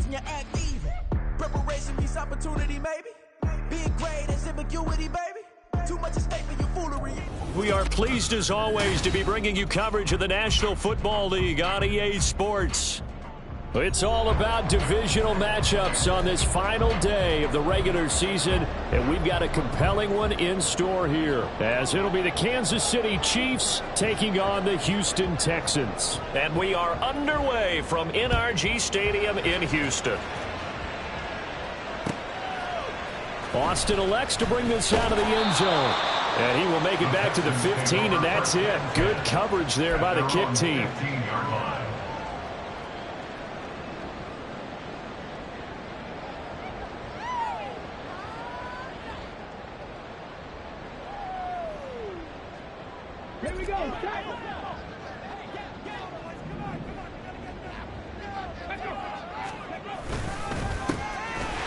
and you act even. Preparation meets opportunity, maybe. Being great is ambiguity, baby. Too much at stake for your foolery. We are pleased as always to be bringing you coverage of the National Football League on EA Sports. It's all about divisional matchups on this final day of the regular season, and we've got a compelling one in store here, as it'll be the Kansas City Chiefs taking on the Houston Texans. And we are underway from NRG Stadium in Houston. Austin elects to bring this out of the end zone, and he will make it back to the 15, and that's it. Good coverage there by the kick team. Here we go.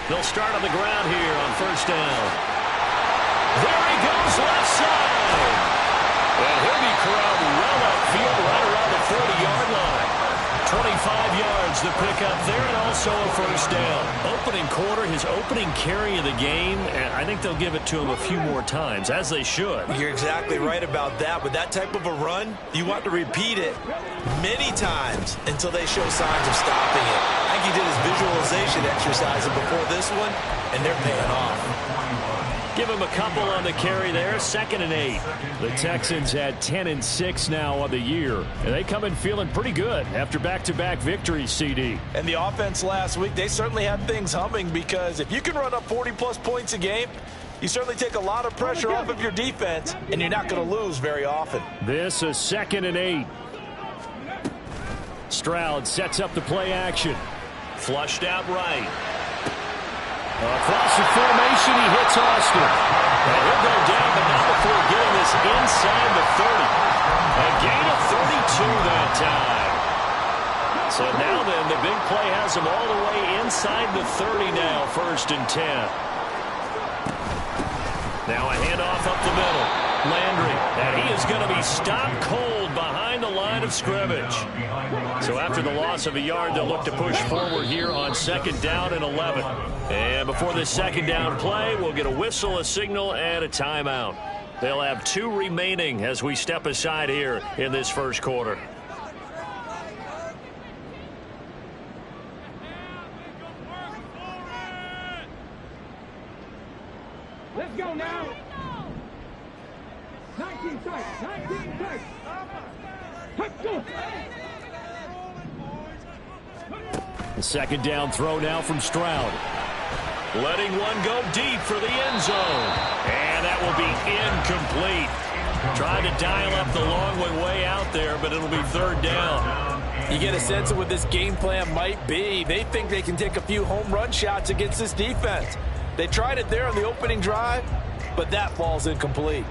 They'll start on the ground here on first down. There he goes, left side. And he'll be corralled well upfield right around the 40-yard line. 25 yards the pickup there, and also a first down. Opening quarter, his opening carry of the game, and I think they'll give it to him a few more times, as they should. You're exactly right about that. With that type of a run, you want to repeat it many times until they show signs of stopping it. I think he did his visualization exercise before this one, and they're paying off. Give him a couple on the carry there, 2nd and 8. The Texans had 10 and 6 now on the year, and they come in feeling pretty good after back-to-back victories, CD. And the offense last week, they certainly had things humming, because if you can run up 40-plus points a game, you certainly take a lot of pressure off of your defense, and you're not going to lose very often. This is 2nd and 8. Stroud sets up the play action. Flushed out right. Across the formation, he hits Austin. And he'll go down, but not before getting this inside the 30. A gain of 32 that time. So now then, the big play has him all the way inside the 30 now, 1st and 10. Now a handoff up the middle. Landry, and he is going to be stopped cold behind the line of scrimmage. So after the loss of a yard, they'll look to push forward here on 2nd down and 11. And before this 2nd down play, we'll get a whistle, a signal, and a timeout. They'll have 2 remaining as we step aside here in this first quarter. Let's go now. 19 tight. 19 tight. Let's go. The 2nd down throw now from Stroud. Letting one go deep for the end zone. And that will be incomplete. Tried to dial up the long way out there, but it'll be 3rd down. You get a sense of what this game plan might be. They think they can take a few home run shots against this defense. They tried it there on the opening drive, but that falls incomplete.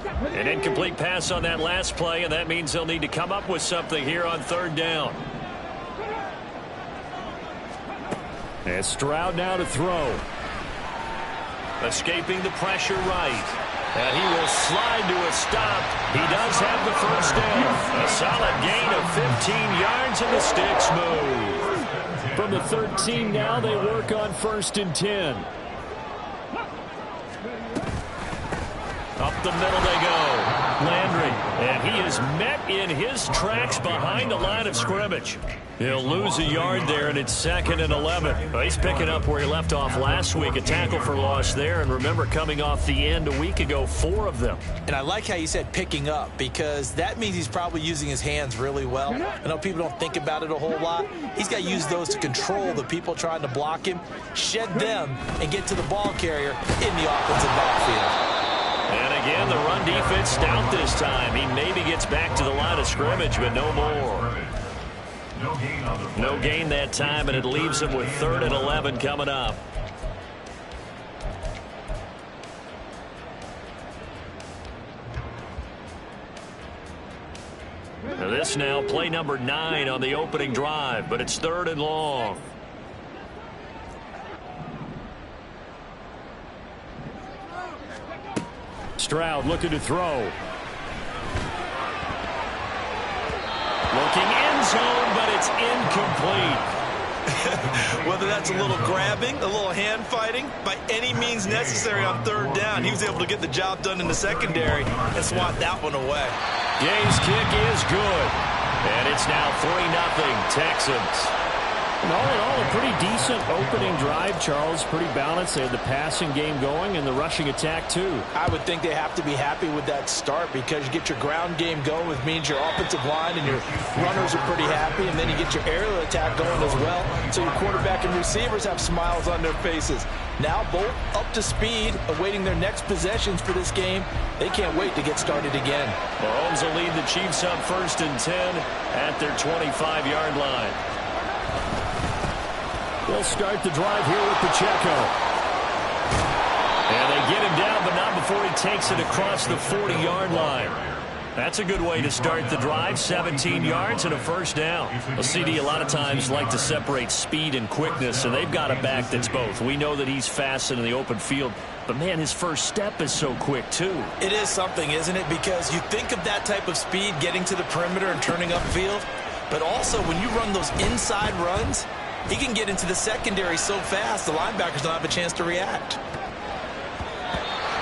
An incomplete pass on that last play, and that means they'll need to come up with something here on 3rd down. And Stroud now to throw. Escaping the pressure right. And he will slide to a stop. He does have the first down. A solid gain of 15 yards, and the sticks move. From the 13 now, they work on 1st and 10. Up the middle they go. Landry, and he is met in his tracks behind the line of scrimmage. He'll lose a yard there, and it's 2nd and 11. Well, he's picking up where he left off last week, a tackle for loss there. And remember, coming off the end a week ago, 4 of them. And I like how you said picking up, because that means he's probably using his hands really well. I know people don't think about it a whole lot. He's got to use those to control the people trying to block him, shed them, and get to the ball carrier in the offensive backfield. And again, the run defense stout this time. He maybe gets back to the line of scrimmage, but no more. No gain that time, and it leaves him with 3rd and 11 coming up. Now this now play number 9 on the opening drive, but it's 3rd and long. Stroud looking to throw. Looking end zone, but it's incomplete. Whether that's a little grabbing, a little hand fighting, by any means necessary on third down, he was able to get the job done in the secondary and swat that one away. Gay's kick is good. And it's now 3-0 Texans. And all in all, a pretty decent opening drive, Charles. Pretty balanced. They had the passing game going and the rushing attack, too. I would think they have to be happy with that start because you get your ground game going, which means your offensive line and your runners are pretty happy, and then you get your aerial attack going as well, so your quarterback and receivers have smiles on their faces. Now both up to speed, awaiting their next possessions for this game. They can't wait to get started again. Mahomes will lead the Chiefs up 1st and 10 at their 25-yard line. They'll start the drive here with Pacheco. And they get him down, but not before he takes it across the 40-yard line. That's a good way to start the drive. 17 yards and a first down. A CD a lot of times like to separate speed and quickness, and they've got a back that's both. We know that he's fast in the open field, but, man, his first step is so quick, too. It is something, isn't it? Because you think of that type of speed getting to the perimeter and turning upfield, but also when you run those inside runs, he can get into the secondary so fast the linebackers don't have a chance to react.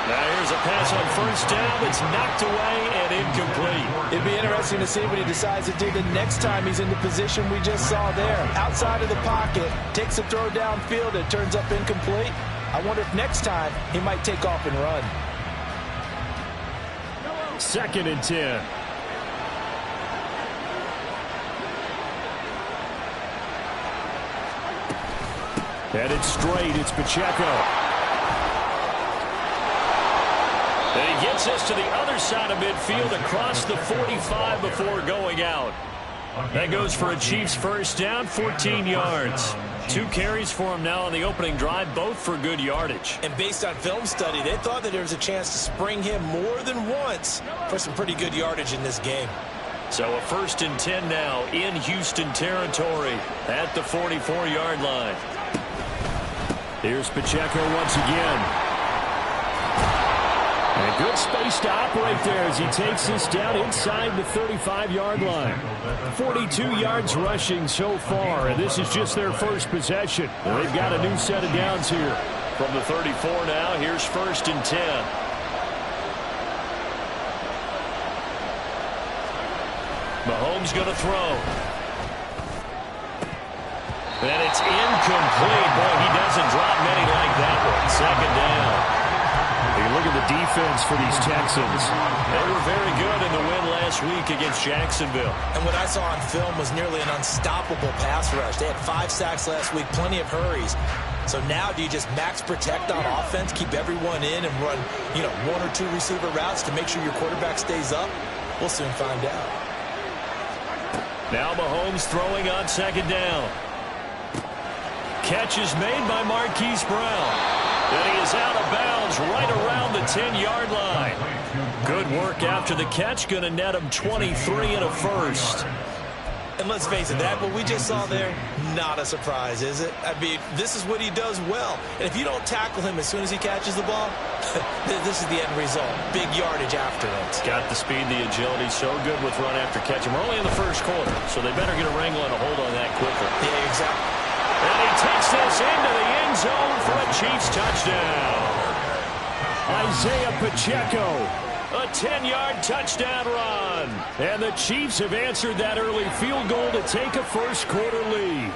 Now here's a pass on first down. It's knocked away and incomplete. It'd be interesting to see what he decides to do the next time he's in the position we just saw there. Outside of the pocket, takes a throw downfield, it turns up incomplete. I wonder if next time he might take off and run. 2nd and 10. Headed straight, it's Pacheco. And he gets us to the other side of midfield across the 45 before going out. That goes for a Chiefs first down, 14 yards. 2 carries for him now on the opening drive, both for good yardage. And based on film study, they thought that there was a chance to spring him more than once for some pretty good yardage in this game. So a 1st and 10 now in Houston territory at the 44-yard line. Here's Pacheco once again. And good space to operate there as he takes this down inside the 35-yard line. 42 yards rushing so far, and this is just their first possession. And they've got a new set of downs here. From the 34 now, here's 1st and 10. Mahomes going to throw. And it's incomplete. Boy, he doesn't drop many like that one. 2nd down. You look at the defense for these Texans. They were very good in the win last week against Jacksonville. And what I saw on film was nearly an unstoppable pass rush. They had 5 sacks last week, plenty of hurries. So now do you just max protect on offense, keep everyone in, and run, 1 or 2 receiver routes to make sure your quarterback stays up? We'll soon find out. Now Mahomes throwing on 2nd down. Catch is made by Marquise Brown. And he is out of bounds right around the 10-yard line. Good work after the catch. Going to net him 23 and a first. And let's face it, that what we just saw there, not a surprise, is it? I mean, this is what he does well. And if you don't tackle him as soon as he catches the ball, this is the end result. Big yardage after it. Got the speed, the agility, so good with run after catch. And we're only in the first quarter, so they better get a wrangle and a hold on that quicker. Yeah, exactly. And he takes this into the end zone for a Chiefs touchdown. Isaiah Pacheco. A 10-yard touchdown run. And the Chiefs have answered that early field goal to take a first-quarter lead.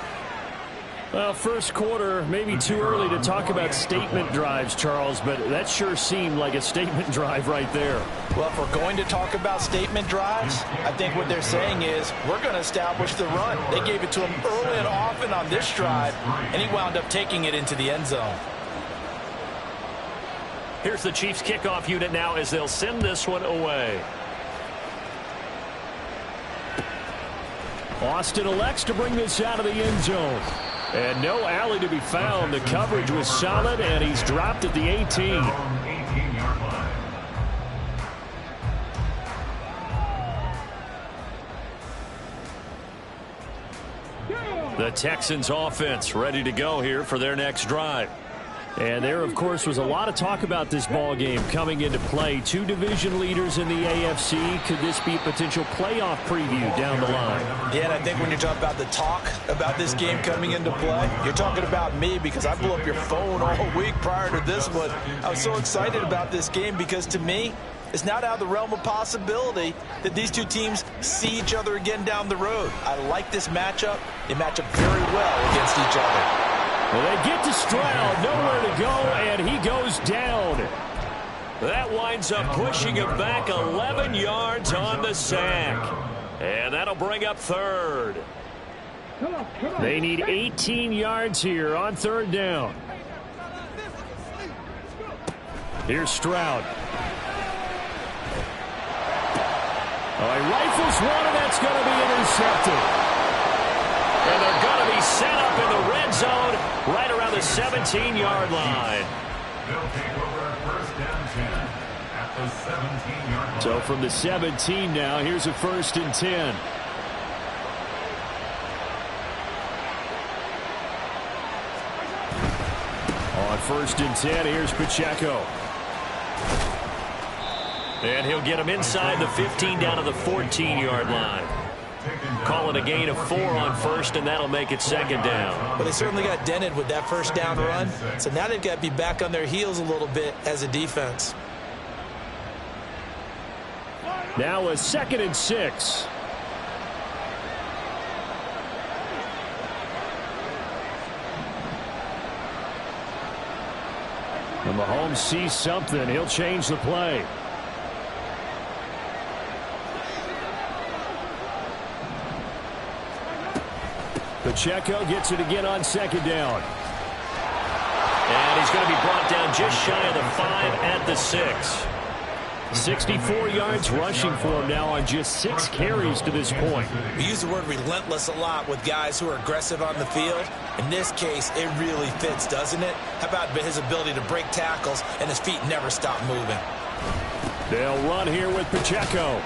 Well, first quarter, maybe too early to talk about statement drives, Charles, but that sure seemed like a statement drive right there. Well, if we're going to talk about statement drives, I think what they're saying is we're going to establish the run. They gave it to him early and often on this drive, and he wound up taking it into the end zone. Here's the Chiefs kickoff unit now as they'll send this one away. Austin elects to bring this out of the end zone. And no alley to be found. The coverage was solid, and he's dropped at the 18. The Texans offense ready to go here for their next drive. And there, of course, was a lot of talk about this ball game coming into play. Two division leaders in the AFC. Could this be a potential playoff preview down the line? Yeah, and I think when you're talking about the talk about this game coming into play, you're talking about me because I blew up your phone all week prior to this one. I was so excited about this game because, to me, it's not out of the realm of possibility that these two teams see each other again down the road. I like this matchup. They match up very well against each other. Well, they get to Stroud, nowhere to go, and he goes down. That winds up pushing him back 11 yards on the sack. And that'll bring up third. They need 18 yards here on third down. Here's Stroud. Oh, he rifles one, and that's going to be intercepted. And they're going to be set up in the red zone right around the 17-yard line. They'll take over first and 10 at the 17-yard line. So from the 17 now, here's a first and 10. On first and 10, here's Pacheco. And he'll get him inside the 15 down to the 14-yard line. Call it a gain of 4 on first, and that'll make it second down. But they certainly got dented with that first down run, so now they've got to be back on their heels a little bit as a defense. Now a second and 6. And Mahomes sees something. He'll change the play. Pacheco gets it again on second down. And he's going to be brought down just shy of the 5 at the 6. 64 yards rushing for him now on just 6 carries to this point. We use the word relentless a lot with guys who are aggressive on the field. In this case, it really fits, doesn't it? How about his ability to break tackles and his feet never stop moving? They'll run here with Pacheco.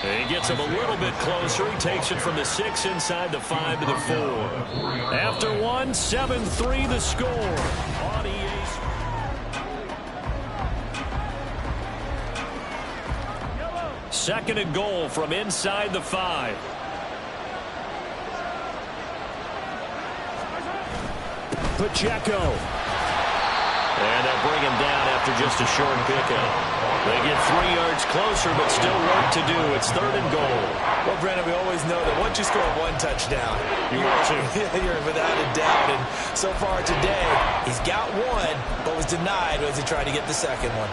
And he gets him a little bit closer. He takes it from the 6 inside the 5 to the 4. After one, 7-3 the score. On EA. Second and goal from inside the 5. Pacheco. And they'll bring him down after just a short pickup. They get 3 yards closer, but still work to do. It's third and goal. Well, Brandon, we always know that once you score one touchdown, you're without a doubt. And so far today, he's got one, but was denied as he tried to get the second one.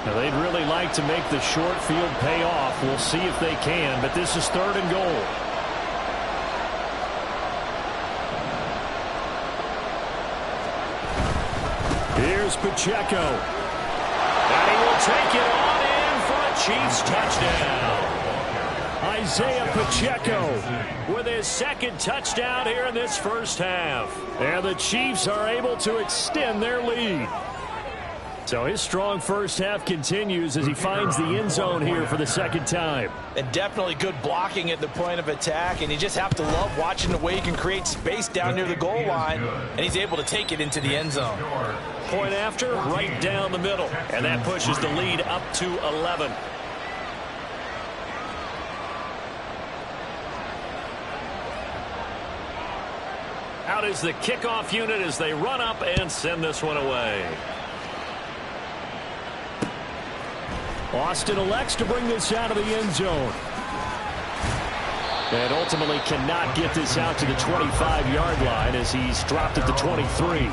Now, they'd really like to make the short field pay off. We'll see if they can, but this is third and goal. Here's Pacheco. And he will take it on in for a Chiefs touchdown. Isaiah Pacheco with his second touchdown here in this first half. And the Chiefs are able to extend their lead. So his strong first half continues as he finds the end zone here for the second time. And definitely good blocking at the point of attack, and you just have to love watching the way he can create space down near the goal line, and he's able to take it into the end zone. Point after, right down the middle, and that pushes the lead up to 11. Out is the kickoff unit as they run up and send this one away. Austin elects to bring this out of the end zone. And ultimately cannot get this out to the 25-yard line as he's dropped at the 23.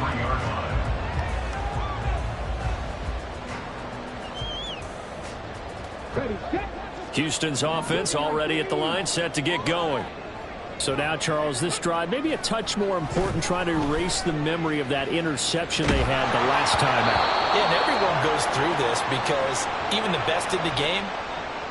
Houston's offense already at the line, set to get going. So now, Charles, this drive maybe a touch more important, trying to erase the memory of that interception they had the last time out. Yeah, and everyone goes through this because even the best in the game,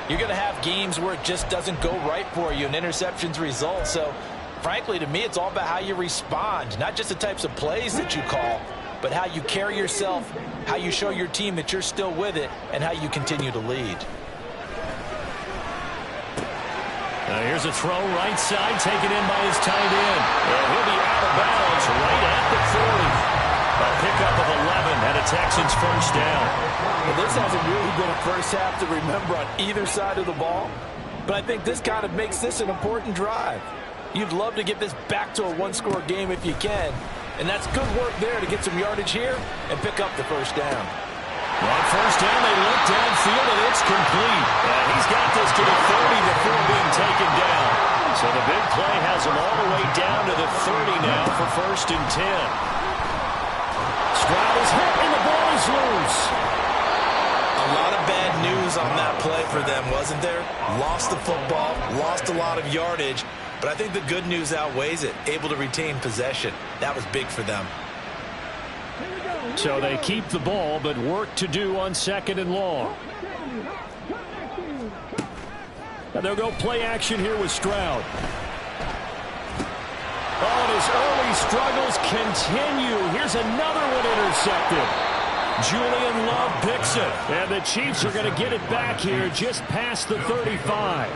you're going to have games where it just doesn't go right for you and interceptions result. So, frankly, to me, it's all about how you respond, not just the types of plays that you call, but how you carry yourself, how you show your team that you're still with it, and how you continue to lead. Here's a throw right side, taken in by his tight end. And he'll be out of bounds right at the 40. A pickup of 11 and a Texans first down. Well, this hasn't really been a first half to remember on either side of the ball, but I think this kind of makes this an important drive. You'd love to get this back to a one-score game if you can, and that's good work there to get some yardage here and pick up the first down. On first down, they look downfield, and it's complete. And he's got this to the 30 before being taken down. So the big play has him all the way down to the 30 now for first and 10. Stroud is hit, and the ball is loose. A lot of bad news on that play for them, wasn't there? Lost the football, lost a lot of yardage, but I think the good news outweighs it. Able to retain possession. That was big for them. So they keep the ball, but work to do on second and long. And they'll go play action here with Stroud. Oh, and his early struggles continue. Here's another one intercepted. Julian Love picks it. And the Chiefs are going to get it back here just past the 35.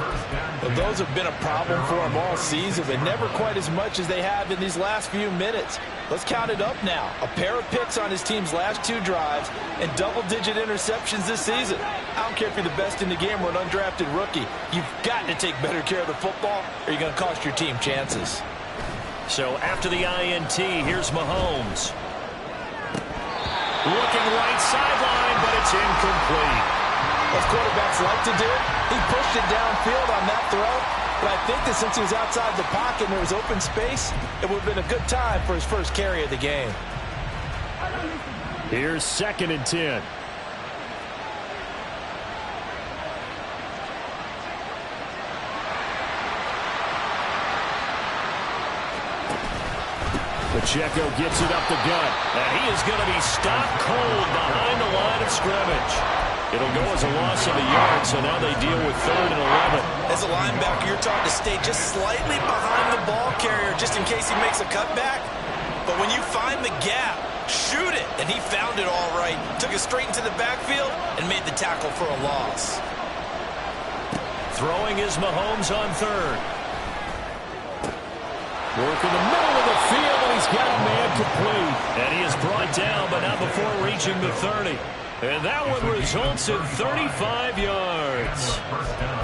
Well, those have been a problem for them all season, but never quite as much as they have in these last few minutes. Let's count it up now. A pair of picks on his team's last 2 drives and double-digit interceptions this season. I don't care if you're the best in the game or an undrafted rookie. You've got to take better care of the football or you're going to cost your team chances. So after the INT, here's Mahomes. Looking right sideline, but it's incomplete. As quarterbacks like to do, he pushed it downfield on that throw. But I think that since he was outside the pocket and there was open space, it would have been a good time for his first carry of the game. Here's second and 10. Pacheco gets it up the gut, and he is going to be stopped cold behind the line of scrimmage. It'll go as a loss of a yard, so now they deal with 3rd and 11. As a linebacker, you're taught to stay just slightly behind the ball carrier just in case he makes a cutback. But when you find the gap, shoot it. And he found it all right. Took it straight into the backfield and made the tackle for a loss. Throwing is Mahomes on 3rd. Work in the middle of the field, and he's got a man complete. And he is brought down, but not before reaching the 30. And that one results in 35 yards.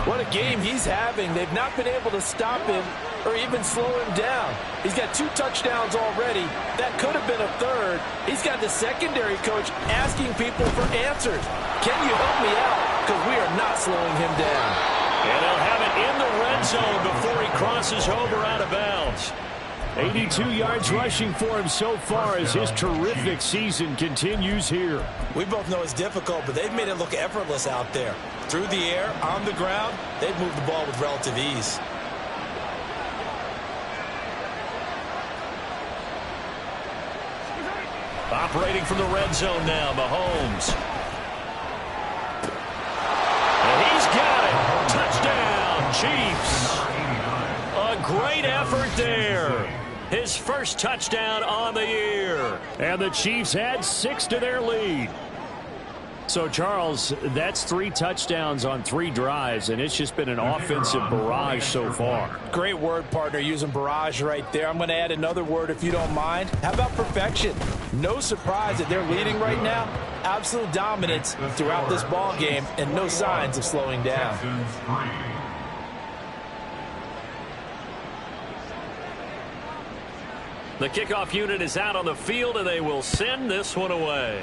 What a game he's having. They've not been able to stop him or even slow him down. He's got 2 touchdowns already. That could have been a 3rd. He's got the secondary coach asking people for answers. Can you help me out? Because we are not slowing him down. And they'll have it in the red zone before he crosses over out of bounds. 82 yards rushing for him so far as his terrific season continues here. We both know it's difficult, but they've made it look effortless out there. Through the air, on the ground, they've moved the ball with relative ease. Operating from the red zone now, Mahomes. And he's got it. Touchdown, Chiefs. A great effort there. His first touchdown on the year. And the Chiefs add 6 to their lead. So, Charles, that's 3 touchdowns on 3 drives, and it's just been an offensive barrage so far. Great word, partner, using barrage right there. I'm going to add another word if you don't mind. How about perfection? No surprise that they're leading right now. Absolute dominance throughout this ball game and no signs of slowing down. The kickoff unit is out on the field, and they will send this one away.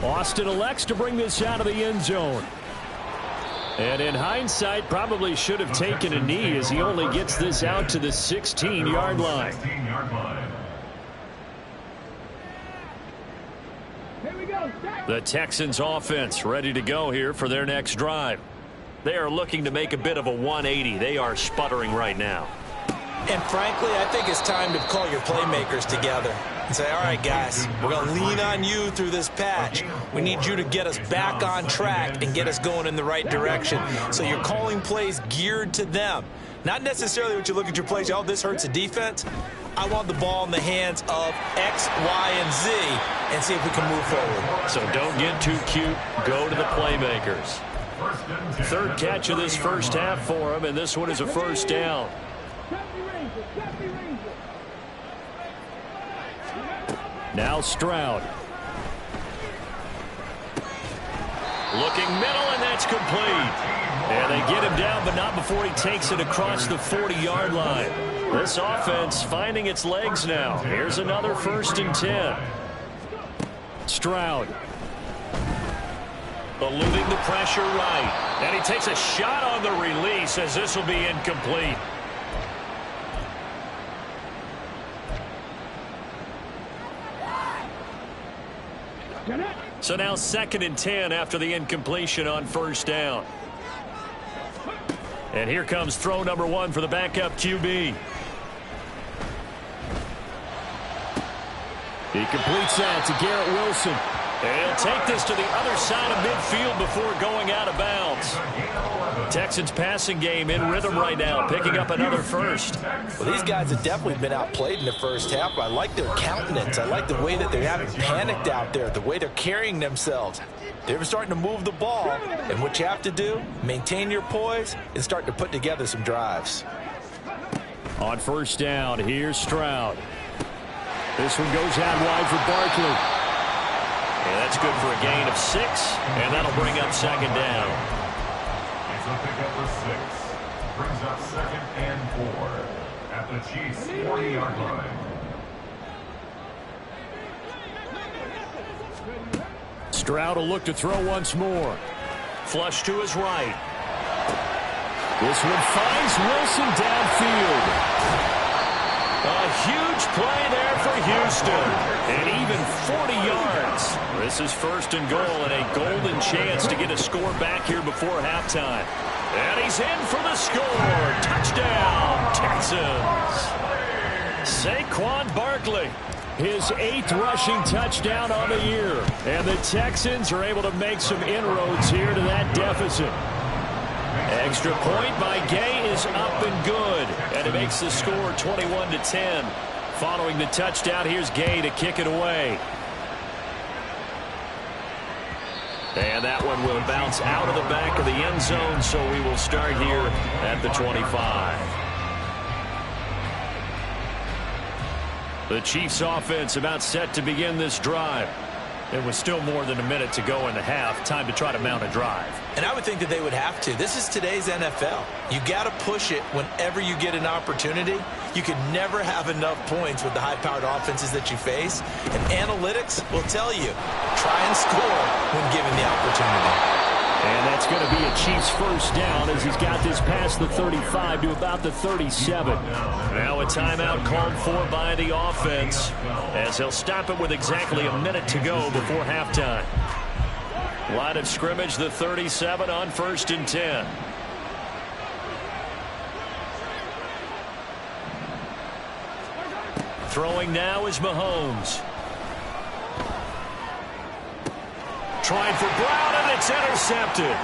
Austin elects to bring this out of the end zone. And in hindsight, probably should have taken a knee as he only gets this out to the 16-yard line. The Texans offense ready to go here for their next drive. They are looking to make a bit of a 180. They are sputtering right now. And frankly, I think it's time to call your playmakers together and say, all right, guys, we're going to lean on you through this patch. We need you to get us back on track and get us going in the right direction. So you're calling plays geared to them. Not necessarily what you look at your plays, oh, this hurts the defense. I want the ball in the hands of X, Y, and Z and see if we can move forward. So don't get too cute. Go to the playmakers. Third catch of this first half for him, and this one is a first down. Now Stroud. Looking middle, and that's complete. And they get him down, but not before he takes it across the 40-yard line. This offense finding its legs now. Here's another 1st and 10. Stroud. Eluding the pressure right. And he takes a shot on the release as this will be incomplete. So now 2nd and 10 after the incompletion on 1st down. And here comes throw number 1 for the backup QB. He completes that to Garrett Wilson. And he'll take this to the other side of midfield before going out of bounds. Texans passing game in rhythm right now, picking up another first. Well, these guys have definitely been outplayed in the first half. I like their countenance. I like the way that they haven't panicked out there, the way they're carrying themselves. They're starting to move the ball, and what you have to do, maintain your poise and start to put together some drives. On 1st down, here's Stroud. This one goes out wide for Barkley. And that's good for a gain of 6, and that'll bring up 2nd down. It's a pickup of 6. Brings up 2nd and 4 at the Chiefs' 40-yard line. Stroud will look to throw once more. Flush to his right. This one finds Wilson downfield. A huge play there for Houston. And even 40 yards. This is 1st and goal and a golden chance to get a score back here before halftime. And he's in for the score. Touchdown, Texans. Saquon Barkley. His 8th rushing touchdown on the year. And the Texans are able to make some inroads here to that deficit. Extra point by Gay is up and good. And it makes the score 21-10. Following the touchdown, here's Gay to kick it away. And that one will bounce out of the back of the end zone, so we will start here at the 25. The Chiefs offense about set to begin this drive. It was still more than a minute to go in the half. Time to try to mount a drive. And I would think that they would have to. This is today's NFL. You got to push it whenever you get an opportunity. You can never have enough points with the high-powered offenses that you face. And analytics will tell you, try and score when given the opportunity. And that's going to be a Chiefs 1st down as he's got this past the 35 to about the 37. Now a timeout called for by the offense as he'll stop it with exactly a minute to go before halftime. Line of scrimmage, the 37 on 1st and 10. Throwing now is Mahomes. Trying for Brown, and it's intercepted.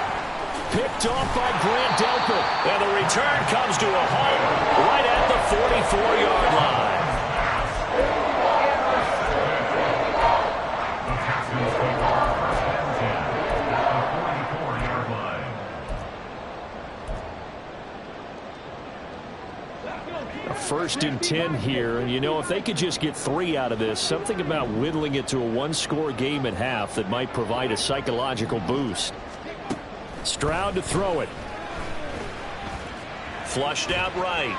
Picked off by Grant Delpit. And the return comes to a halt right at the 44-yard line. A 1st and 10 here, and you know, if they could just get 3 out of this, something about whittling it to a 1-score game at half that might provide a psychological boost. Stroud to throw it. Flushed out right.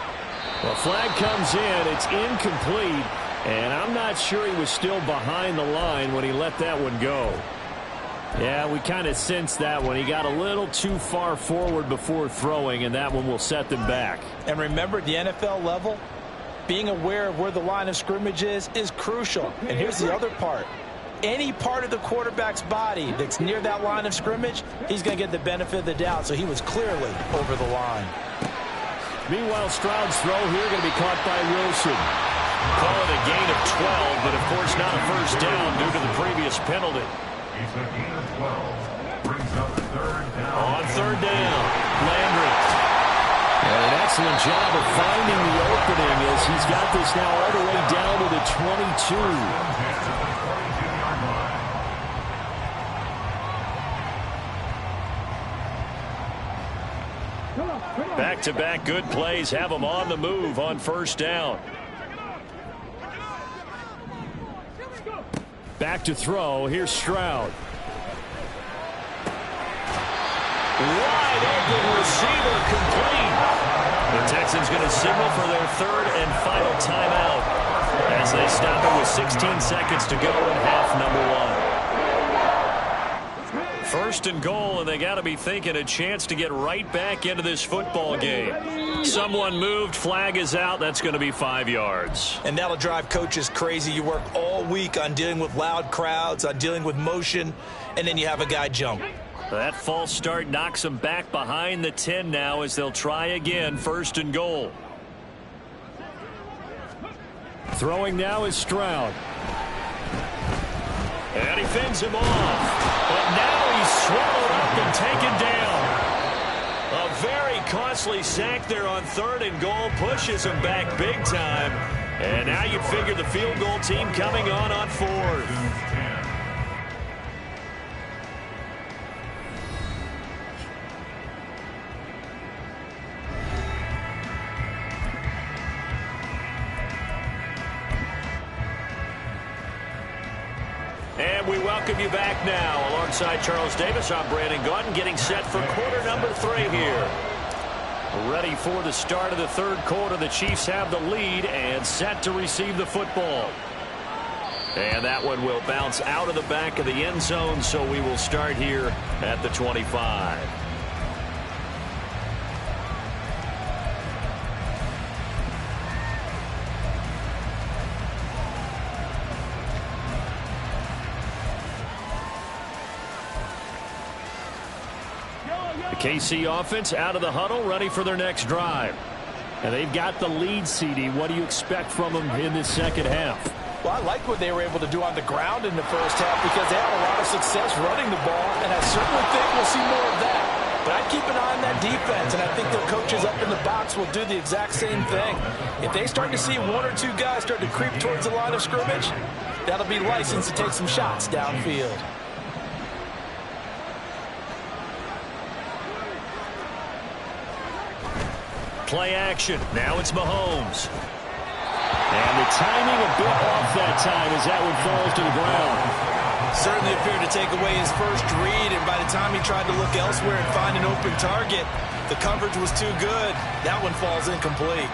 Well, flag comes in. It's incomplete, and I'm not sure he was still behind the line when he let that one go. Yeah, we kind of sensed that one. He got a little too far forward before throwing, and that one will set them back. And remember, at the NFL level, being aware of where the line of scrimmage is crucial. And here's the other part. Any part of the quarterback's body that's near that line of scrimmage, he's going to get the benefit of the doubt. So he was clearly over the line. Meanwhile, Stroud's throw here going to be caught by Wilson. Call it a gain of 12, but of course not a 1st down due to the previous penalty. It's a gain of 12. Brings up 3rd down. On 3rd down, Landry. And an excellent job of finding the opening as he's got this now all the way down to the 22. Back-to-back good plays have them on the move on first down. Back to throw. Here's Stroud. Wide open receiver, complete. The Texans going to signal for their third and final timeout as they stop it with 16 seconds to go in half number one. First and goal, and they got to be thinking a chance to get right back into this football game. Someone moved, flag is out. That's going to be 5 yards. And that'll drive coaches crazy. You work all week on dealing with loud crowds, on dealing with motion, and then you have a guy jump. That false start knocks them back behind the 10 now as they'll try again, first and goal. Throwing now is Stroud. And he fends him off. But now he's swallowed up and taken down. A very costly sack there on third and goal pushes him back big time. And now you'd figure the field goal team coming on fourth. And we welcome you back now. Alongside Charles Davis, I'm Brandon Gaudin, getting set for quarter number 3 here. Ready for the start of the third quarter. The Chiefs have the lead and set to receive the football. And that one will bounce out of the back of the end zone, so we will start here at the 25. The KC offense out of the huddle, ready for their next drive. And they've got the lead, CD. What do you expect from them in this second half? Well, I like what they were able to do on the ground in the first half because they had a lot of success running the ball, and I certainly think we'll see more of that. But I'd keep an eye on that defense, and I think their coaches up in the box will do the exact same thing. If they start to see 1 or 2 guys start to creep towards the line of scrimmage, that'll be license to take some shots downfield. Play action. Now it's Mahomes. And the timing a bit off that time as that one falls to the ground. Certainly appeared to take away his first read, and by the time he tried to look elsewhere and find an open target, the coverage was too good. That one falls incomplete.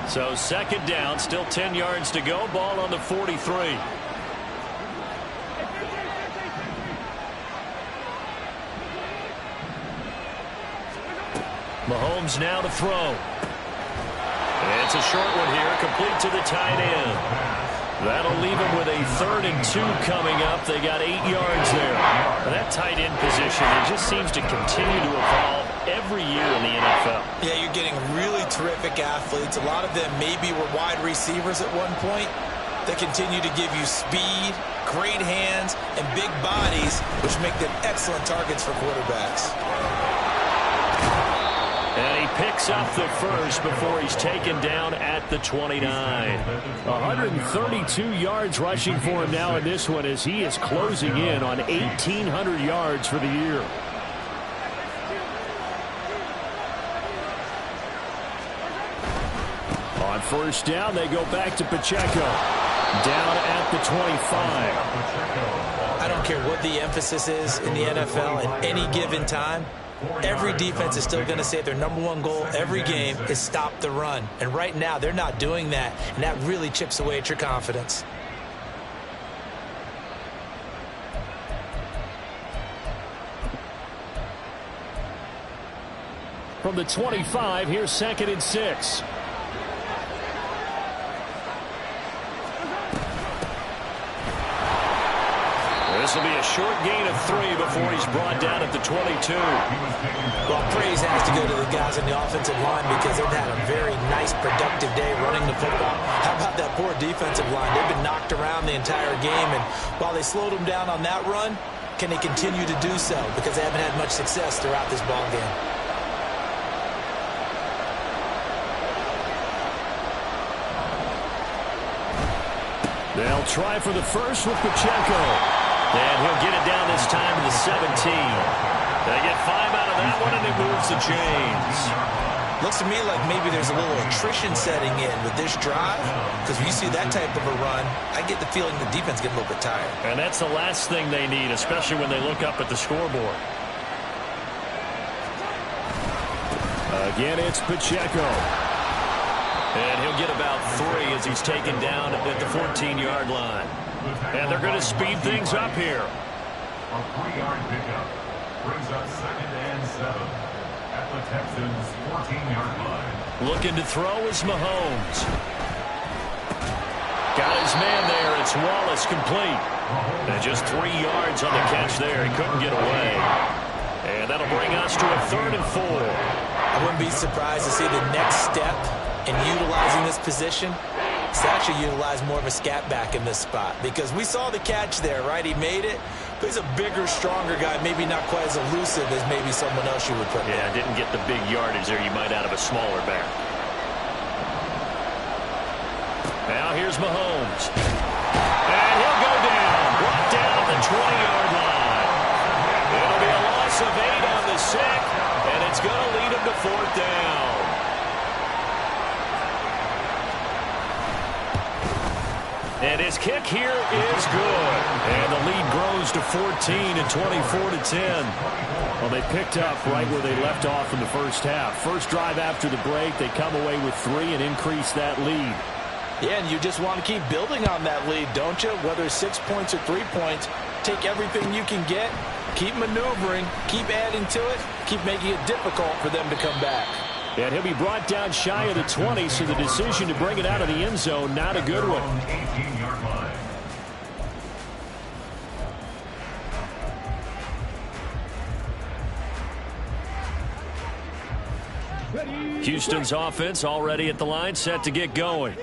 So second down, still 10 yards to go. Ball on the 43. Mahomes now to throw. And it's a short one here, complete to the tight end. That'll leave him with a 3rd and 2 coming up. They got 8 yards there. That tight end position, it just seems to continue to evolve every year in the NFL. Yeah, you're getting really terrific athletes. A lot of them maybe were wide receivers at one point. They continue to give you speed, great hands, and big bodies, which make them excellent targets for quarterbacks. And he picks up the first before he's taken down at the 29. 132 yards rushing for him now in this one as he is closing in on 1,800 yards for the year. On first down, they go back to Pacheco. Down at the 25. I don't care what the emphasis is in the NFL at any given time. Every defense is still going to say their #1 goal every game is stop the run. And right now, they're not doing that, and that really chips away at your confidence. From the 25, here's 2nd and 6. This will be a short gain of 3 before he's brought down at the 22. Well, praise has to go to the guys on the offensive line because they've had a very nice, productive day running the football. How about that poor defensive line? They've been knocked around the entire game, and while they slowed them down on that run, can they continue to do so? Because they haven't had much success throughout this ball game. They'll try for the first with Pacheco. And he'll get it down this time to the 17. They get 5 out of that one, and it moves the chains. Looks to me like maybe there's a little attrition setting in with this drive, because when you see that type of a run, I get the feeling the defense getting a little bit tired. And that's the last thing they need, especially when they look up at the scoreboard. Again, it's Pacheco. And he'll get about 3 as he's taken down at the 14-yard line. And they're going to speed things up here. A 3-yard pickup brings up 2nd and 7 at the Texans' 14-yard line. Looking to throw is Mahomes. Got his man there. It's Wallace complete. And just 3 yards on the catch there. He couldn't get away. And that'll bring us to a 3rd and 4. I wouldn't be surprised to see the next step in utilizing this position is to actually utilize more of a scat back in this spot, because we saw the catch there, right? He made it, but he's a bigger, stronger guy, maybe not quite as elusive as maybe someone else you would put there. Yeah, didn't get the big yardage there you might out of a smaller back. Now here's Mahomes. And he'll go down. Brought down at the 20-yard line. It'll be a loss of 8 on the sack, and it's going to lead him to 4th down. And his kick here is good. And the lead grows to 14 and 24-10. Well, they picked up right where they left off in the first half. First drive after the break, they come away with 3 and increase that lead. Yeah, and you just want to keep building on that lead, don't you? Whether it's 6 points or 3 points, take everything you can get, keep maneuvering, keep adding to it, keep making it difficult for them to come back. And he'll be brought down shy of the 20, so the decision to bring it out of the end zone, not a good one. 18-yard line. Houston's offense already at the line, set to get going.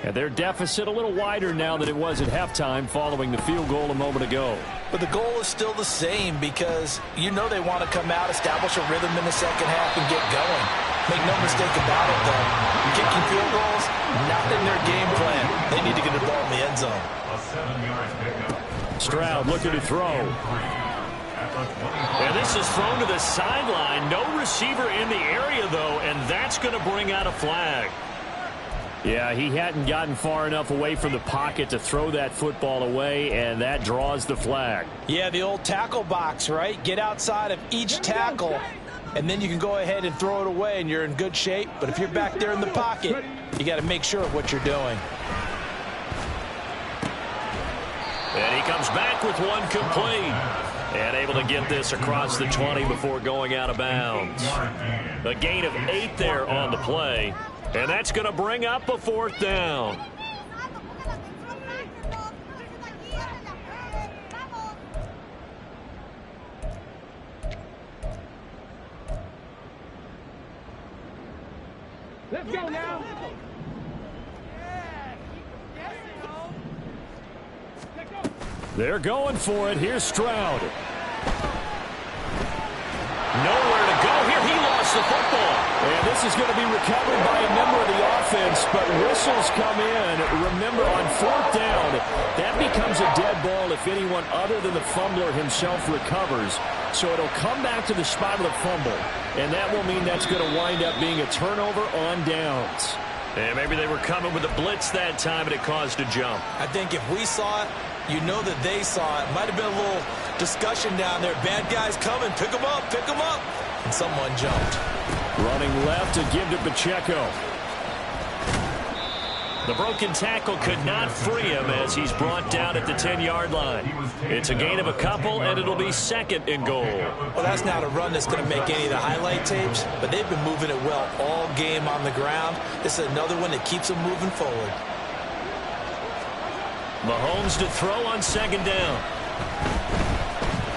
And their deficit a little wider now than it was at halftime following the field goal a moment ago. But the goal is still the same, because you know they want to come out, establish a rhythm in the second half, and get going. Make no mistake about it, though. Kicking field goals, not in their game plan. They need to get the ball in the end zone. A 7-yard pickup. Stroud looking to throw. And this is thrown to the sideline. No receiver in the area, though, and that's going to bring out a flag. Yeah, he hadn't gotten far enough away from the pocket to throw that football away, and that draws the flag. Yeah, the old tackle box, right? Get outside of each tackle, and then you can go ahead and throw it away, and you're in good shape. But if you're back there in the pocket, you got to make sure of what you're doing. And he comes back with one complete. And able to get this across the 20 before going out of bounds. A gain of 8 there on the play. And that's going to bring up a 4th down. Let's go now. They're going for it. Here's Stroud. Nowhere to go here. He lost the football. And this is going to be recovered by a member of the offense, but whistles come in. Remember, on 4th down, that becomes a dead ball if anyone other than the fumbler himself recovers. So it'll come back to the spot of the fumble, and that will mean that's going to wind up being a turnover on downs. And maybe they were coming with a blitz that time, and it caused a jump. I think if we saw it, you know that they saw it. Might have been a little discussion down there. Bad guys coming. Pick them up. Pick them up. And someone jumped. Running left to give to Pacheco. The broken tackle could not free him as he's brought down at the 10-yard line. It's a gain of a couple, and it'll be 2nd and goal. Well, that's not a run that's going to make any of the highlight tapes, but they've been moving it well all game on the ground. This is another one that keeps them moving forward. Mahomes to throw on 2nd down.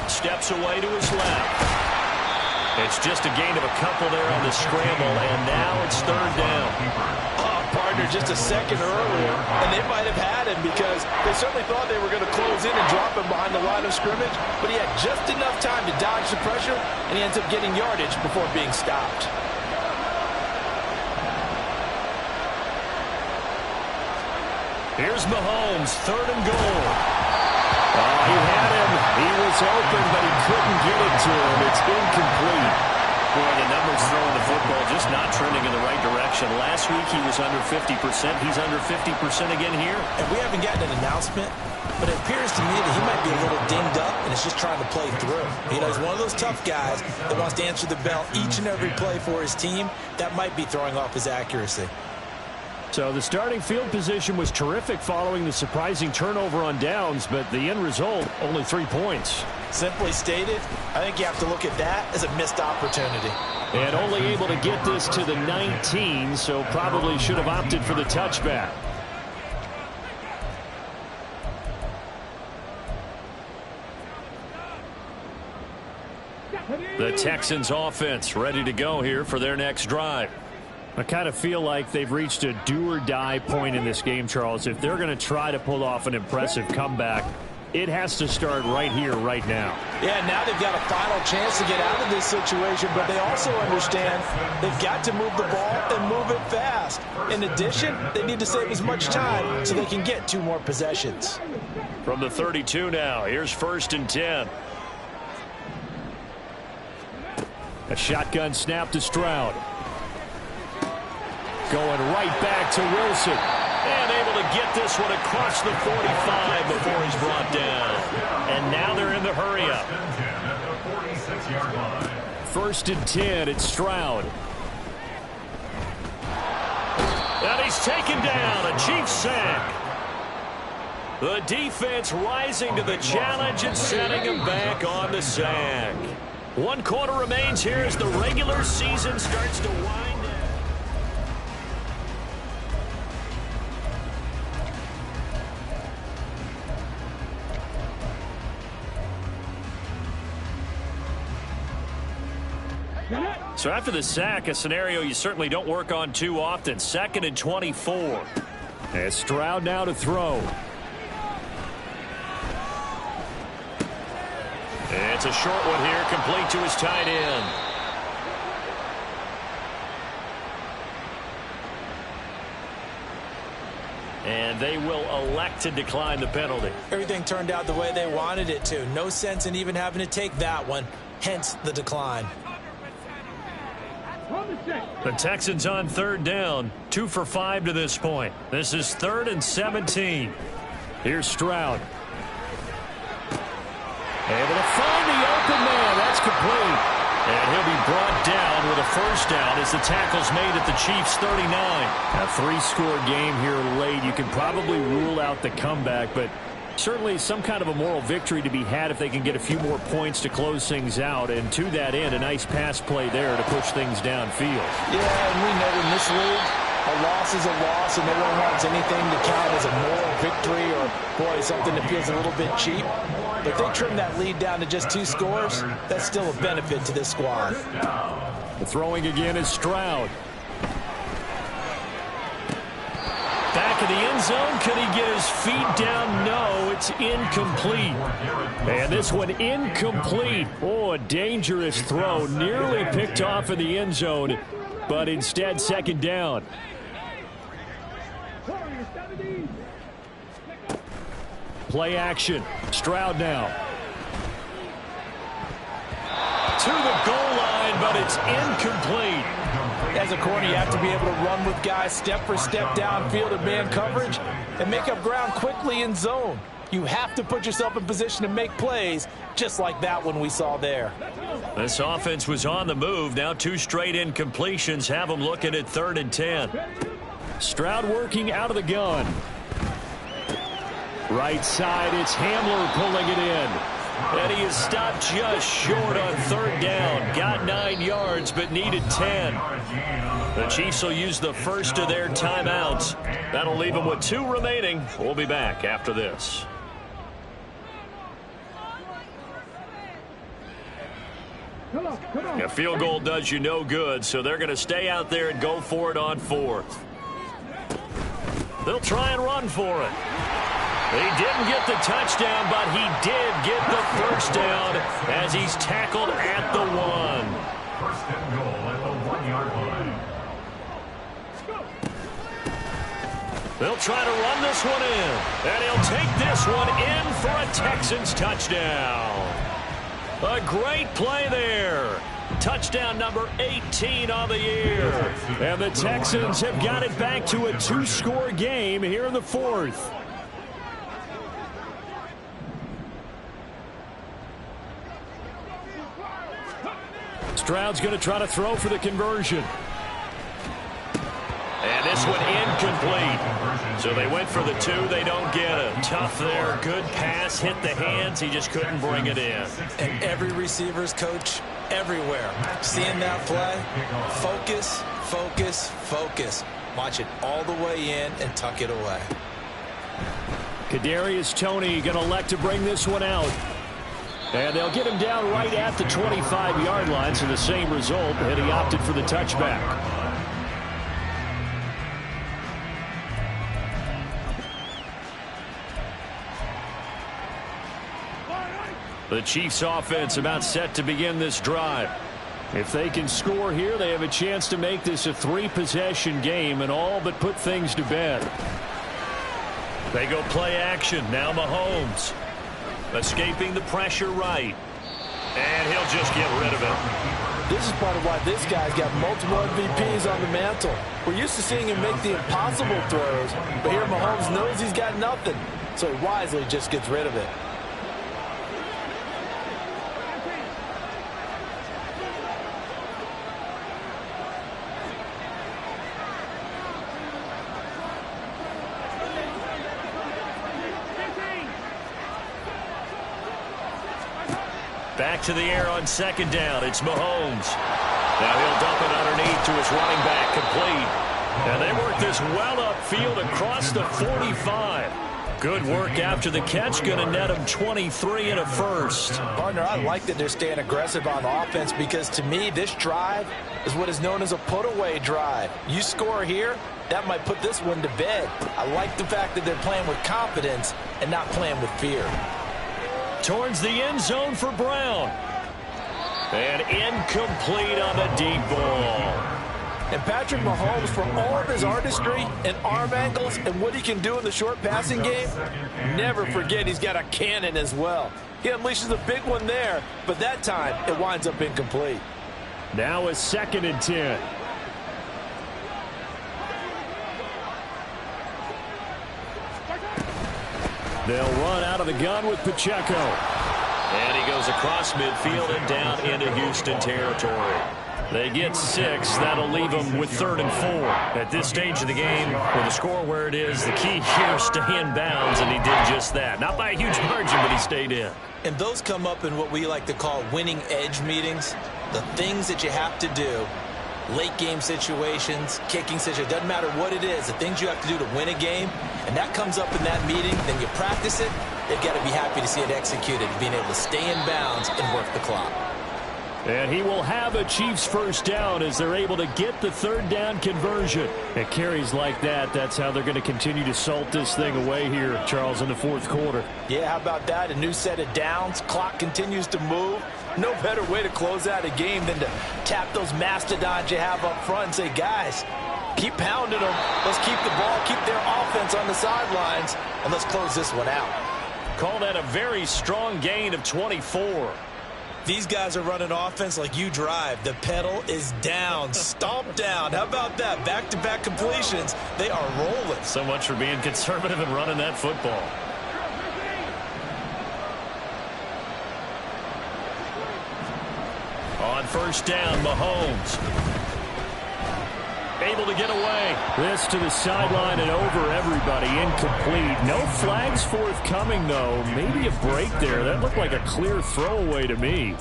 Steps away to his left. It's just a gain of a couple there on the scramble, and now it's 3rd down. Oh, partner, just a second earlier, and they might have had him because they certainly thought they were going to close in and drop him behind the line of scrimmage, but he had just enough time to dodge the pressure, and he ends up getting yardage before being stopped. Here's Mahomes, 3rd and goal. He had him. He was was open, but he couldn't get it to him. It's incomplete. Boy, the numbers throwing the football just not trending in the right direction. Last week he was under 50%. He's under 50% again here. And we haven't gotten an announcement, but it appears to me that he might be a little dinged up and is just trying to play through. You know, he's one of those tough guys that wants to answer the bell each and every play for his team. That might be throwing off his accuracy. So the starting field position was terrific following the surprising turnover on downs, but the end result, only 3 points. Simply stated, I think you have to look at that as a missed opportunity. And only able to get this to the 19, so probably should have opted for the touchback. The Texans offense ready to go here for their next drive. I kind of feel like they've reached a do-or-die point in this game, Charles. If they're going to try to pull off an impressive comeback, it has to start right here, right now. Yeah, now they've got a final chance to get out of this situation, but they also understand they've got to move the ball and move it fast. In addition, they need to save as much time so they can get 2 more possessions. From the 32 now, here's 1st and 10. A shotgun snap to Stroud. Going right back to Wilson. And able to get this one across the 45 before he's brought down. And now they're in the hurry-up. 1st and 10, it's Stroud. And he's taken down, a Chiefs sack. The defense rising to the challenge and setting him back on the sack. 1 quarter remains here as the regular season starts to wind down. So after the sack, a scenario you certainly don't work on too often. 2nd and 24. And Stroud now to throw. It's a short one here, complete to his tight end. And they will elect to decline the penalty. Everything turned out the way they wanted it to. No sense in even having to take that one, hence the decline. The Texans on 3rd down, 2 for 5 to this point. This is 3rd and 17. Here's Stroud. Able to find the open man. That's complete. And he'll be brought down with a 1st down as the tackle's made at the Chiefs' 39. A 3-score game here late. You can probably rule out the comeback, but certainly some kind of a moral victory to be had if they can get a few more points to close things out. And to that end, a nice pass play there to push things downfield. Yeah, and we know in this league, a loss is a loss, and no one wants anything to count as a moral victory or, boy, something that feels a little bit cheap. But they trim that lead down to just 2 scores. That's still a benefit to this squad. The throwing again is Stroud. Back of the end zone. Could he get his feet down? No, it's incomplete. And this one incomplete. Oh, a dangerous throw. Nearly picked off in the end zone, but instead 2nd down. Play action. Stroud now. To the goal line, but it's incomplete. As a corner, you have to be able to run with guys step for step downfield in man coverage and make up ground quickly in zone. You have to put yourself in position to make plays, just like that one we saw there. This offense was on the move. Now 2 straight incompletions have them looking at 3rd and 10. Stroud working out of the gun. Right side, it's Hamler pulling it in. And he is stopped just short on 3rd down. Got 9 yards, but needed 10. The Chiefs will use the first of their timeouts. That'll leave them with 2 remaining. We'll be back after this. A field goal does you no good, so they're going to stay out there and go for it on 4th. They'll try and run for it. He didn't get the touchdown, but he did get the 1st down as he's tackled at the 1. 1st and goal at the 1-yard line. They'll try to run this one in. And he'll take this one in for a Texans touchdown. A great play there. Touchdown number 18 on the year. And the Texans have got it back to a 2-score game here in the fourth. Stroud's going to try to throw for the conversion. And this one incomplete. So they went for the 2. They don't get it. Tough there. Good pass. Hit the hands. He just couldn't bring it in. And every receiver's coach everywhere. Seeing that play, focus, focus, focus. Watch it all the way in and tuck it away. Kadarius Toney going to elect to bring this one out. And they'll get him down right at the 25-yard line, so the same result, and he opted for the touchback. The Chiefs offense about set to begin this drive. If they can score here, they have a chance to make this a 3-possession game and all but put things to bed. They go play action. Now Mahomes. Escaping the pressure right. And he'll just get rid of it. This is part of why this guy's got multiple MVPs on the mantle. We're used to seeing him make the impossible throws, but here Mahomes knows he's got nothing, so he wisely just gets rid of it. Back to the air on second down. It's Mahomes. Now he'll dump it underneath to his running back, complete. And they work this well upfield across the 45. Good work after the catch. Going to net him 23 and a first. Partner, I like that they're staying aggressive on offense because to me, this drive is what is known as a put-away drive. You score here, that might put this one to bed. I like the fact that they're playing with confidence and not playing with fear. Towards the end zone for Brown. And incomplete on the deep ball. And Patrick Mahomes, for all of his artistry and arm angles and what he can do in the short passing game, never forget he's got a cannon as well. He unleashes a big one there, but that time it winds up incomplete. Now a 2nd and 10. They'll run out of the gun with Pacheco. And he goes across midfield and down into Houston territory. They get 6. That'll leave them with 3rd and 4. At this stage of the game, with the score where it is, the key here is stay in bounds, and he did just that. Not by a huge margin, but he stayed in. And those come up in what we like to call winning edge meetings. The things that you have to do, late game situations, kicking situations, doesn't matter what it is, the things you have to do to win a game, and that comes up in that meeting, then you practice it, they've got to be happy to see it executed, being able to stay in bounds and work the clock. And he will have a Chiefs first down as they're able to get the 3rd down conversion. At carries like that, that's how they're going to continue to salt this thing away here, Charles, in the 4th quarter. Yeah, how about that? A new set of downs. Clock continues to move. No better way to close out a game than to tap those mastodons you have up front and say, guys, keep pounding them. Let's keep the ball, keep their offense on the sidelines, and let's close this one out. Call that a very strong gain of 24. These guys are running offense like you drive. The pedal is down, stomp down. How about that? Back-to-back completions. They are rolling. So much for being conservative and running that football. On first down, Mahomes. Able to get away. This to the sideline and over everybody. Incomplete. No flags forthcoming, though. Maybe a break there. That looked like a clear throwaway to me.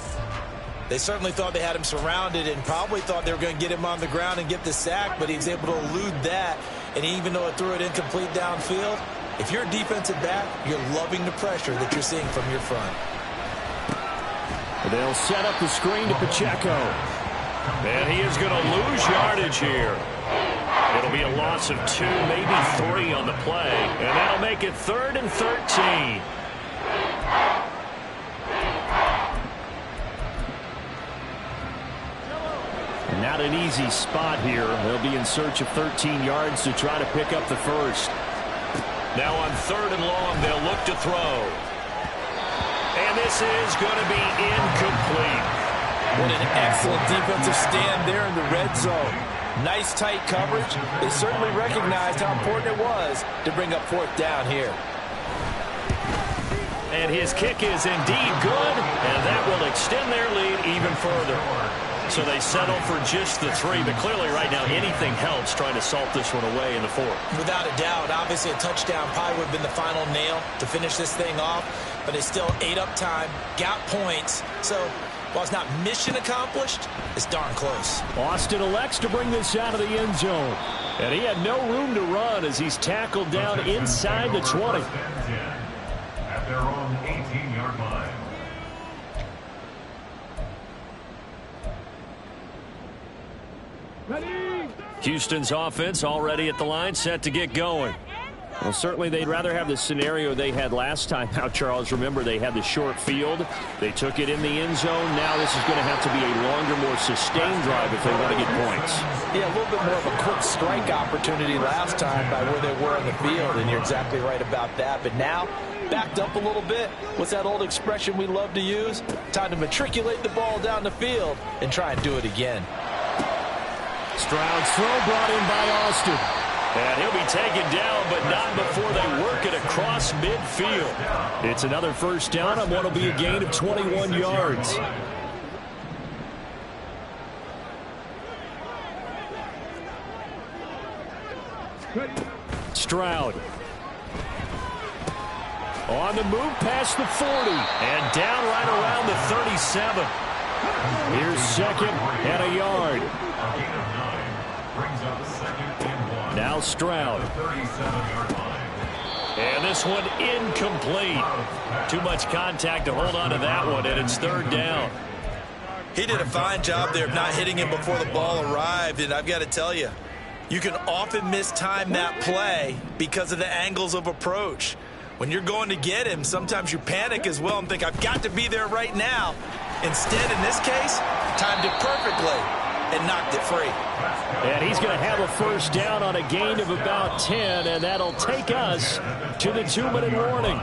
They certainly thought they had him surrounded and probably thought they were going to get him on the ground and get the sack, but he was able to elude that. And even though it threw it incomplete downfield, if you're a defensive back, you're loving the pressure that you're seeing from your front. They'll set up the screen to Pacheco. And he is going to lose yardage here. It'll be a loss of 2, maybe 3 on the play. And that'll make it 3rd and 13. Not an easy spot here. They'll be in search of 13 yards to try to pick up the first. Now on 3rd and long, they'll look to throw. And this is going to be incomplete. What an excellent defensive stand there in the red zone. Nice tight coverage. They certainly recognized how important it was to bring up 4th down here. And his kick is indeed good, and that will extend their lead even further. So they settle for just the 3, but clearly right now anything helps trying to salt this one away in the 4th. Without a doubt, obviously a touchdown probably would have been the final nail to finish this thing off, but they still ate up time, got points, so while it's not mission accomplished, it's darn close. Austin elects to bring this out of the end zone. And he had no room to run as he's tackled down inside the 20. At their own 18-yard line. Houston's offense already at the line, set to get going. Well, certainly they'd rather have the scenario they had last time. Now, Charles, remember, they had the short field. They took it in the end zone. Now this is going to have to be a longer, more sustained drive if they want to get points. Yeah, a little bit more of a quick strike opportunity last time by where they were in the field, and you're exactly right about that. But now, backed up a little bit. What's that old expression we love to use? Time to matriculate the ball down the field and try and do it again. Stroud's throw brought in by Austin. And he'll be taken down, but not before they work it across midfield. It's another 1st down on what will be a gain of 21 yards. Stroud. On the move past the 40. And down right around the 37. Here's 2nd and a yard. A gain of 9 brings up 2nd and 1. Now Stroud. 37-yard line. And this one incomplete. Too much contact to hold on to that one, and it's 3rd down. He did a fine job there of not hitting him before the ball arrived, and I've got to tell you, you can often mistime that play because of the angles of approach. When you're going to get him, sometimes you panic as well and think, I've got to be there right now. Instead, in this case, timed it perfectly and knocked it free. And he's going to have a 1st down on a gain of about 10, and that'll take us to the 2-minute warning.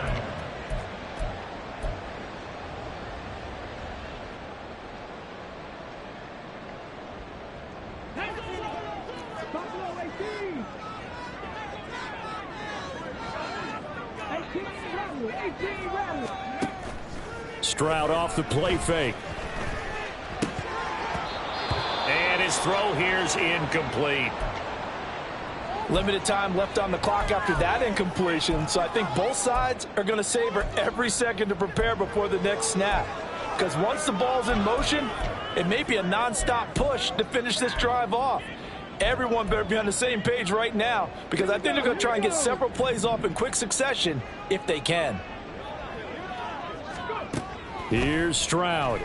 Stroud off the play fake. And his throw here's incomplete. Limited time left on the clock after that incompletion, so I think both sides are going to savor every second to prepare before the next snap. Because once the ball's in motion, it may be a nonstop push to finish this drive off. Everyone better be on the same page right now, because I think they're going to try and get several plays off in quick succession if they can. Here's Stroud.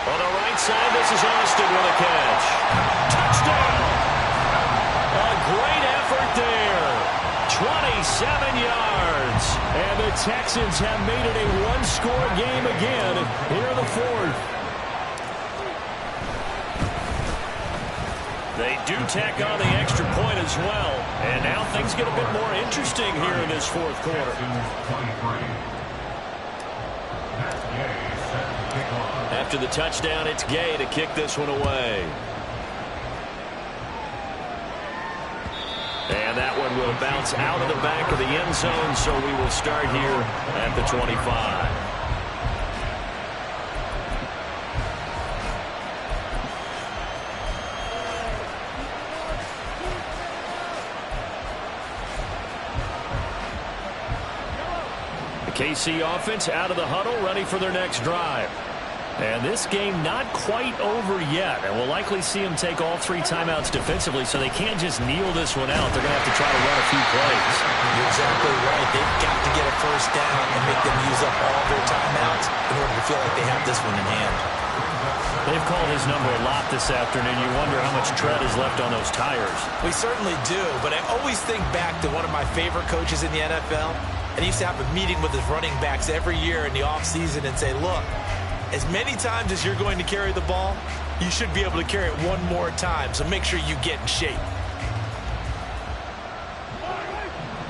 On the right side, this is Austin with a catch. Touchdown! A great effort there. 27 yards. And the Texans have made it a one-score game again here in the 4th. They do tack on the extra point as well. And now things get a bit more interesting here in this 4th quarter. After the touchdown, it's Gay to kick this one away. And that one will bounce out of the back of the end zone, so we will start here at the 25. KC offense out of the huddle, ready for their next drive. And this game not quite over yet, and we'll likely see them take all 3 timeouts defensively, so they can't just kneel this one out. They're going to have to try to run a few plays. You're exactly right. They've got to get a 1st down and make them use up all their timeouts in order to feel like they have this one in hand. They've called his number a lot this afternoon. You wonder how much tread is left on those tires. We certainly do, but I always think back to one of my favorite coaches in the NFL, and he used to have a meeting with his running backs every year in the offseason and say, look, as many times as you're going to carry the ball, you should be able to carry it one more time, so make sure you get in shape.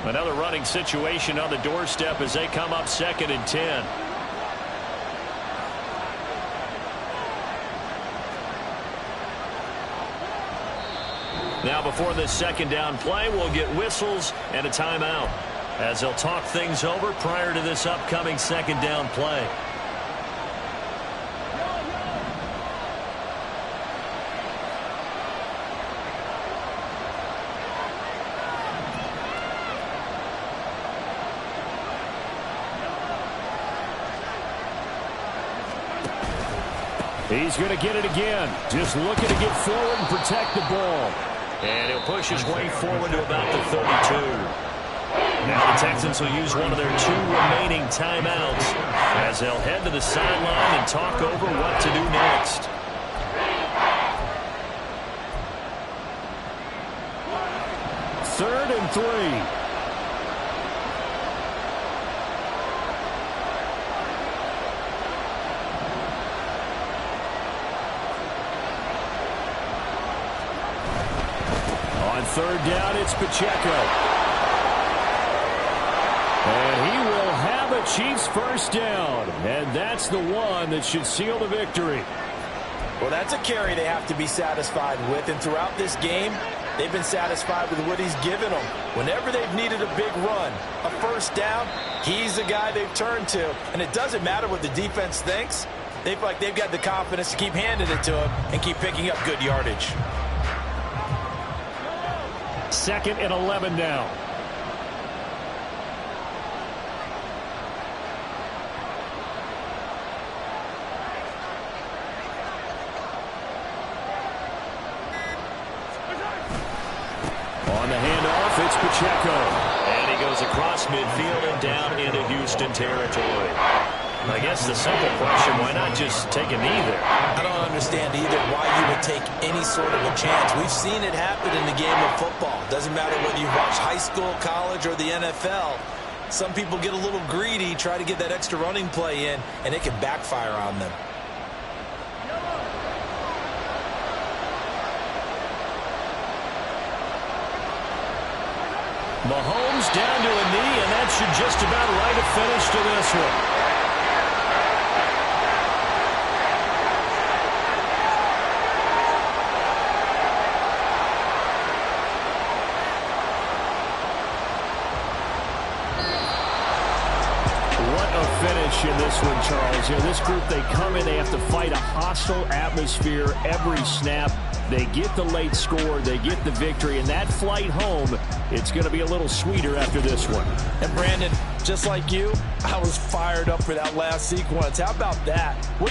Another running situation on the doorstep as they come up 2nd and 10. Now before this 2nd down play, we'll get whistles and a timeout as they'll talk things over prior to this upcoming 2nd down play. He's going to get it again. Just looking to get forward and protect the ball. And he'll push his way forward to about the 32. Now the Texans will use one of their 2 remaining timeouts as they'll head to the sideline and talk over what to do next. Third and 3. Third down, it's Pacheco. And he will have a Chiefs first down. And that's the one that should seal the victory. Well, that's a carry they have to be satisfied with. And throughout this game, they've been satisfied with what he's given them. Whenever they've needed a big run, a first down, he's the guy they've turned to. And it doesn't matter what the defense thinks. They feel like they've got the confidence to keep handing it to him and keep picking up good yardage. 2nd and 11 now. On the handoff, it's Pacheco. And he goes across midfield and down into Houston territory. I guess the simple question, why not just take a knee there? I don't understand either why you would take any sort of a chance. We've seen it happen in the game of football. Doesn't matter whether you watch high school, college, or the NFL. Some people get a little greedy, try to get that extra running play in, and it can backfire on them. Mahomes down to a knee, and that should just about write a finish to this one. In this one, Charles. You know, this group, they come in, they have to fight a hostile atmosphere every snap. They get the late score, they get the victory, and that flight home, it's going to be a little sweeter after this one. And Brandon, just like you, I was fired up for that last sequence. How about that? What